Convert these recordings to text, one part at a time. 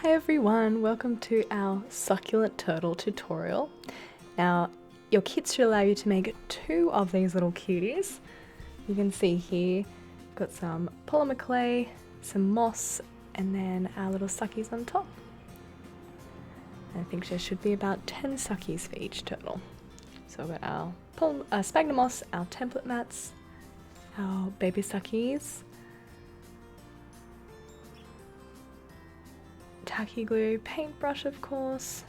Hi everyone, welcome to our succulent turtle tutorial. Now, your kits should allow you to make 2 of these little cuties. You can see here, got some polymer clay, some moss, and then our little suckies on top. I think there should be about 10 suckies for each turtle. So we've got our sphagnum moss, our template mats, our baby suckies, tacky glue, paintbrush of course,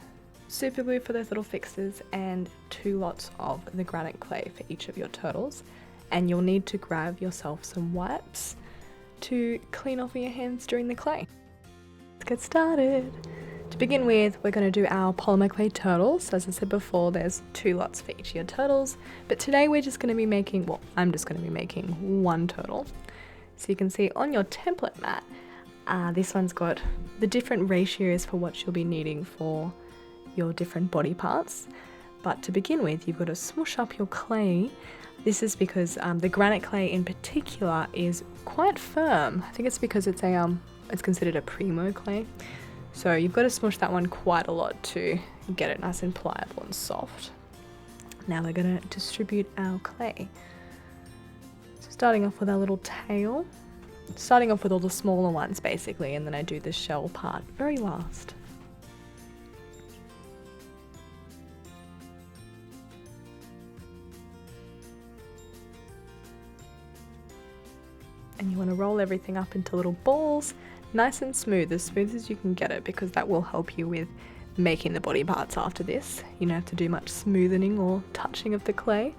super glue for those little fixes, and 2 lots of the granite clay for each of your turtles. And you'll need to grab yourself some wipes to clean off your hands during the clay. Let's get started. To begin with, we're going to do our polymer clay turtles. As I said before, there's 2 lots for each of your turtles, but today we're just going to be making, well, I'm just going to be making 1 turtle. So you can see on your template mat, this one's got the different ratios for what you'll be needing for your different body parts. But to begin with, you've got to smoosh up your clay. This is because the granite clay in particular is quite firm. I think it's because it's considered a primo clay. So you've got to smush that one quite a lot to get it nice and pliable and soft. Now we're going to distribute our clay. So starting off with our little tail. Starting off with all the smaller ones basically, and then I do the shell part very last. And you want to roll everything up into little balls, nice and smooth as you can get it, because that will help you with making the body parts after this. You don't have to do much smoothing or touching of the clay.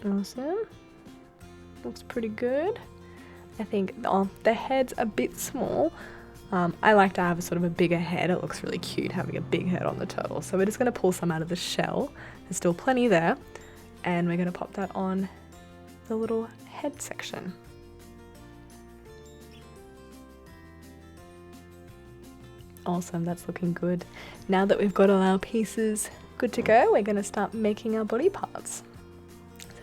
Awesome. Looks pretty good. I think the head's a bit small. I like to have a sort of a bigger head. It looks really cute having a big head on the turtle. So we're just going to pull some out of the shell. There's still plenty there. And we're going to pop that on the little head section. Awesome, that's looking good. Now that we've got all our pieces good to go, we're going to start making our body parts.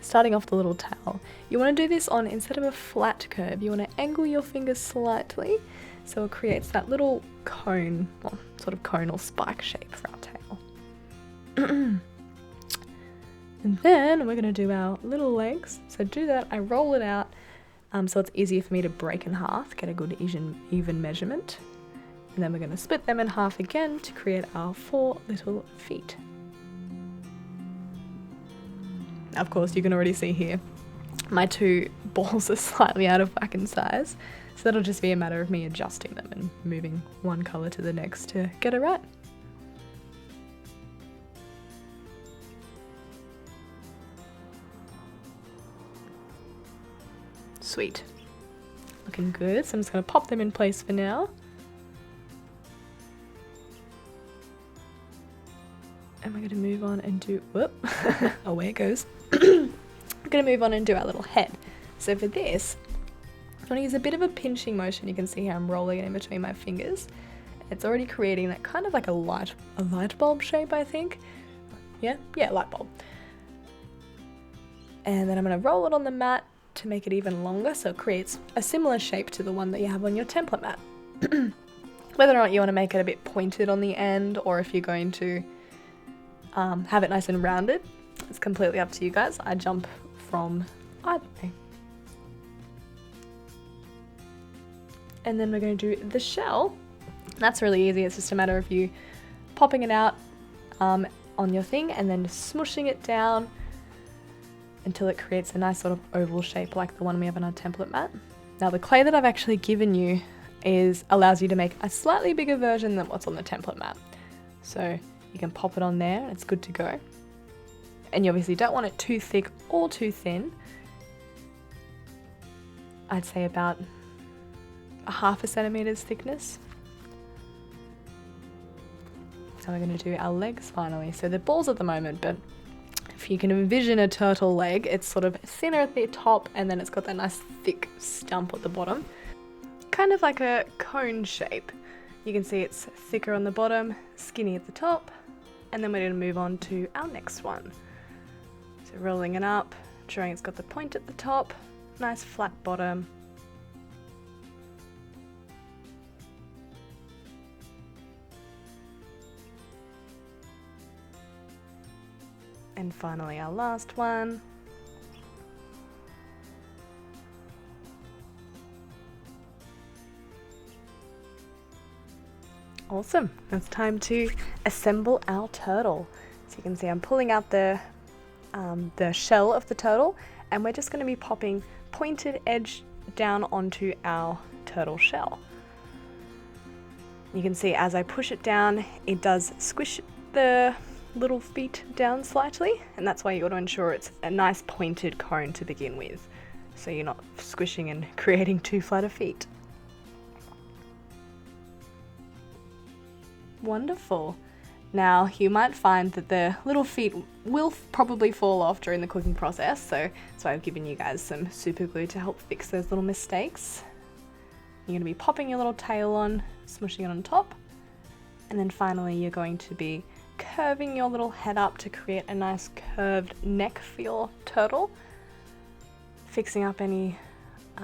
Starting off the little tail, you want to do this on, instead of a flat curve, you want to angle your fingers slightly so it creates that little cone, well, sort of cone or spike shape for our tail. And then we're going to do our little legs. So do that, I roll it out so it's easier for me to break in half, get a good even measurement. And then we're going to split them in half again to create our 4 little feet. Of course, you can already see here, my 2 balls are slightly out of whack in size, so that'll just be a matter of me adjusting them and moving one colour to the next to get it right. Sweet. Looking good, so I'm just going to pop them in place for now. And we're going to move on and do, whoop, away it goes. We're going to move on and do our little head. So for this, I'm going to use a bit of a pinching motion. You can see how I'm rolling it in between my fingers. It's already creating that kind of like a light bulb shape, I think. Yeah, light bulb. And then I'm going to roll it on the mat to make it even longer, so it creates a similar shape to the one that you have on your template mat. Whether or not you want to make it a bit pointed on the end, or if you're going to have it nice and rounded, it's completely up to you guys. I jump from either way. And then we're going to do the shell. That's really easy. It's just a matter of you popping it out on your thing and then smushing it down until it creates a nice sort of oval shape like the one we have on our template mat. Now the clay that I've actually given you allows you to make a slightly bigger version than what's on the template mat. So you can pop it on there and it's good to go. And you obviously don't want it too thick or too thin. I'd say about a 1/2 centimeter's thickness. So we're going to do our legs finally. So they're balls at the moment, but if you can envision a turtle leg, it's sort of thinner at the top and then it's got that nice thick stump at the bottom. Kind of like a cone shape. You can see it's thicker on the bottom, skinny at the top, and then we're going to move on to our next one. So rolling it up, ensuring it's got the point at the top, nice flat bottom. And finally our last one. Awesome, it's time to assemble our turtle. So you can see I'm pulling out the shell of the turtle, and we're just going to be popping pointed edge down onto our turtle shell. You can see as I push it down, it does squish the little feet down slightly, and that's why you got to ensure it's a nice pointed cone to begin with, so you're not squishing and creating too flat of feet. Wonderful. Now you might find that the little feet will probably fall off during the cooking process, so I've given you guys some super glue to help fix those little mistakes. You're going to be popping your little tail on, smushing it on top, and then finally you're going to be curving your little head up to create a nice curved neck for your turtle, fixing up any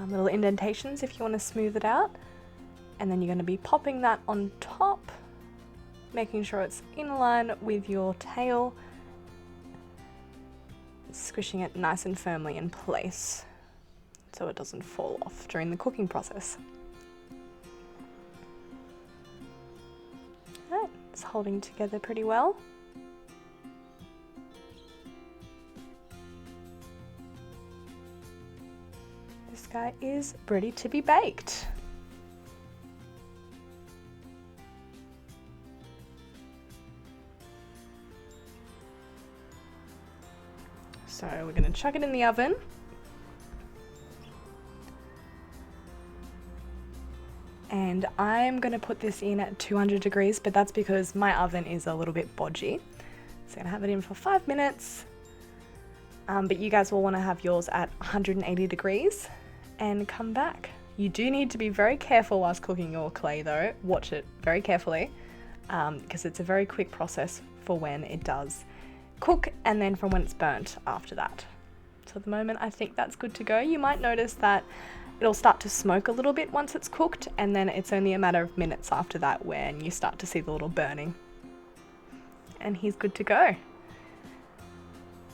little indentations if you want to smooth it out, and then you're going to be popping that on top, making sure it's in line with your tail, squishing it nice and firmly in place so it doesn't fall off during the cooking process. Alright, it's holding together pretty well. This guy is ready to be baked. So we're going to chuck it in the oven. And I'm going to put this in at 200 degrees, but that's because my oven is a little bit bodgy. So I'm going to have it in for 5 minutes. But you guys will want to have yours at 180 degrees and come back. You do need to be very careful whilst cooking your clay though. Watch it very carefully because it's a very quick process for when it does cook and then from when it's burnt after that. So at the moment I think that's good to go. You might notice that it'll start to smoke a little bit once it's cooked, and then it's only a matter of minutes after that when you start to see the little burning. And he's good to go.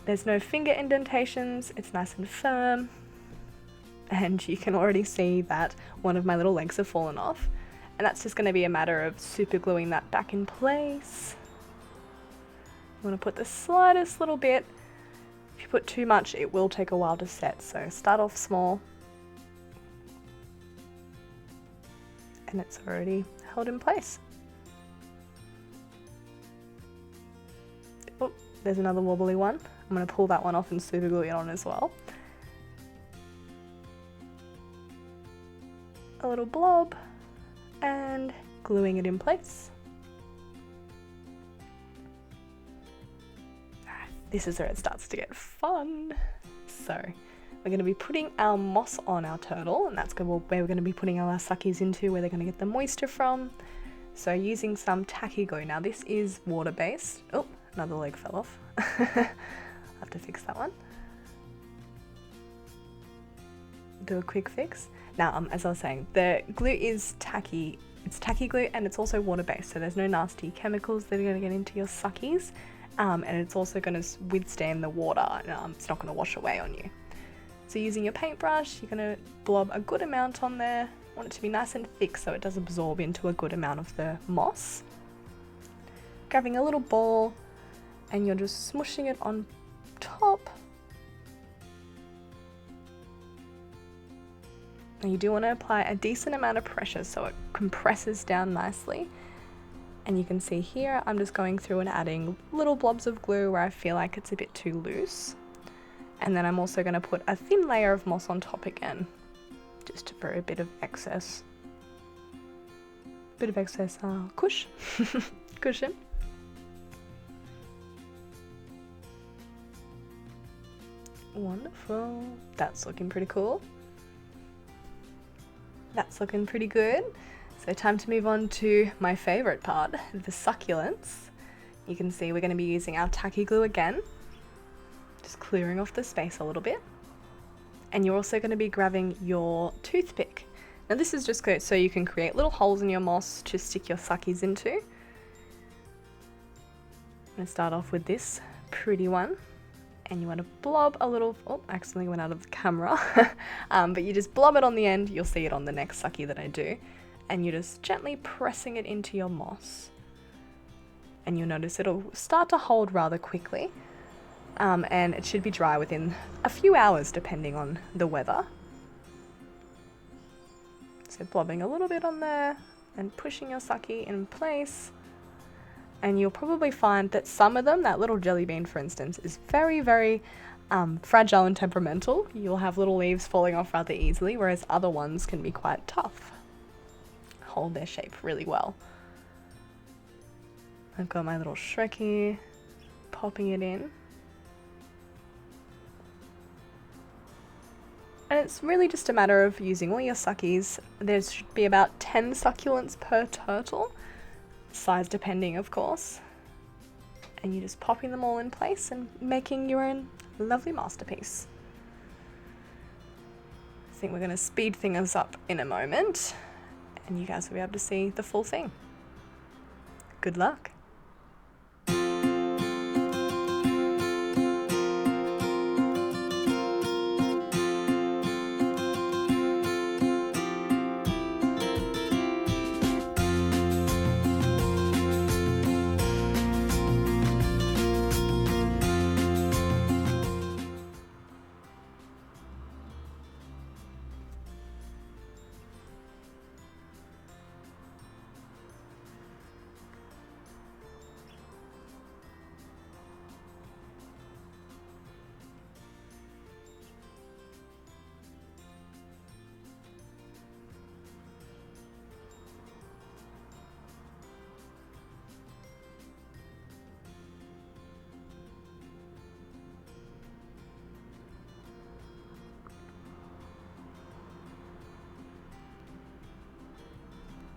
There's no finger indentations, it's nice and firm, and you can already see that one of my little legs have fallen off, and that's just going to be a matter of super gluing that back in place. You want to put the slightest little bit. If you put too much, it will take a while to set, so start off small. And it's already held in place. Oh, there's another wobbly one. I'm going to pull that one off and super glue it on as well. A little blob and gluing it in place. This is where it starts to get fun. So we're going to be putting our moss on our turtle, and that's where we're going to be putting our suckies into, where they're going to get the moisture from. So using some tacky glue. Now this is water-based. Oh, another leg fell off. I'll have to fix that one. Do a quick fix. Now, as I was saying, the glue is tacky. It's tacky glue and it's also water-based, so there's no nasty chemicals that are going to get into your suckies. And it's also going to withstand the water, and it's not going to wash away on you. So using your paintbrush, you're going to blob a good amount on there. Want it to be nice and thick so it does absorb into a good amount of the moss. Grabbing a little ball and you're just smushing it on top. And you do want to apply a decent amount of pressure so it compresses down nicely. And you can see here, I'm just going through and adding little blobs of glue where I feel like it's a bit too loose. And then I'm also going to put a thin layer of moss on top again, just for a bit of excess. Cushion. Wonderful. That's looking pretty cool. That's looking pretty good. So time to move on to my favorite part, the succulents. You can see we're going to be using our tacky glue again, just clearing off the space a little bit. And you're also going to be grabbing your toothpick. Now this is just good so you can create little holes in your moss to stick your suckies into. I'm going to start off with this pretty one. And you want to blob a little, oh, accidentally went out of the camera. But you just blob it on the end, you'll see it on the next sucky that I do. And you're just gently pressing it into your moss. And you'll notice it'll start to hold rather quickly. And it should be dry within a few hours depending on the weather. So blobbing a little bit on there and pushing your sucky in place. And you'll probably find that some of them, that little jelly bean for instance, is very, very fragile and temperamental. You'll have little leaves falling off rather easily, whereas other ones can be quite tough. Hold their shape really well. I've got my little Shrek here, popping it in. And it's really just a matter of using all your suckies. There should be about 10 succulents per turtle, size depending of course. And you're just popping them all in place and making your own lovely masterpiece. I think we're going to speed things up in a moment and you guys will be able to see the full thing. Good luck.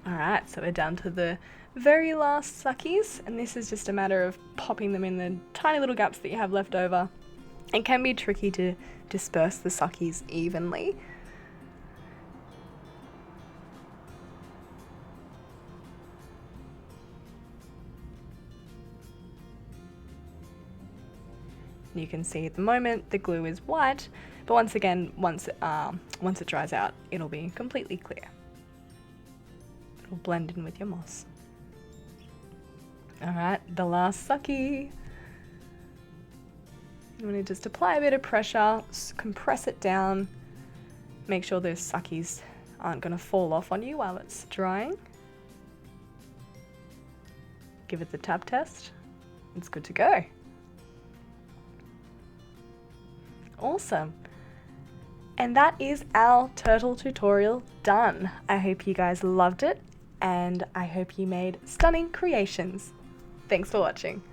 Alright, so we're down to the very last suckies, and this is just a matter of popping them in the tiny little gaps that you have left over. It can be tricky to disperse the suckies evenly. You can see at the moment the glue is white, but once again, once it dries out, it'll be completely clear. It'll blend in with your moss. Alright, the last sucky. You want to just apply a bit of pressure, compress it down, make sure those suckies aren't going to fall off on you while it's drying. Give it the tap test. It's good to go. Awesome. And that is our turtle tutorial done. I hope you guys loved it and I hope you made stunning creations. Thanks for watching.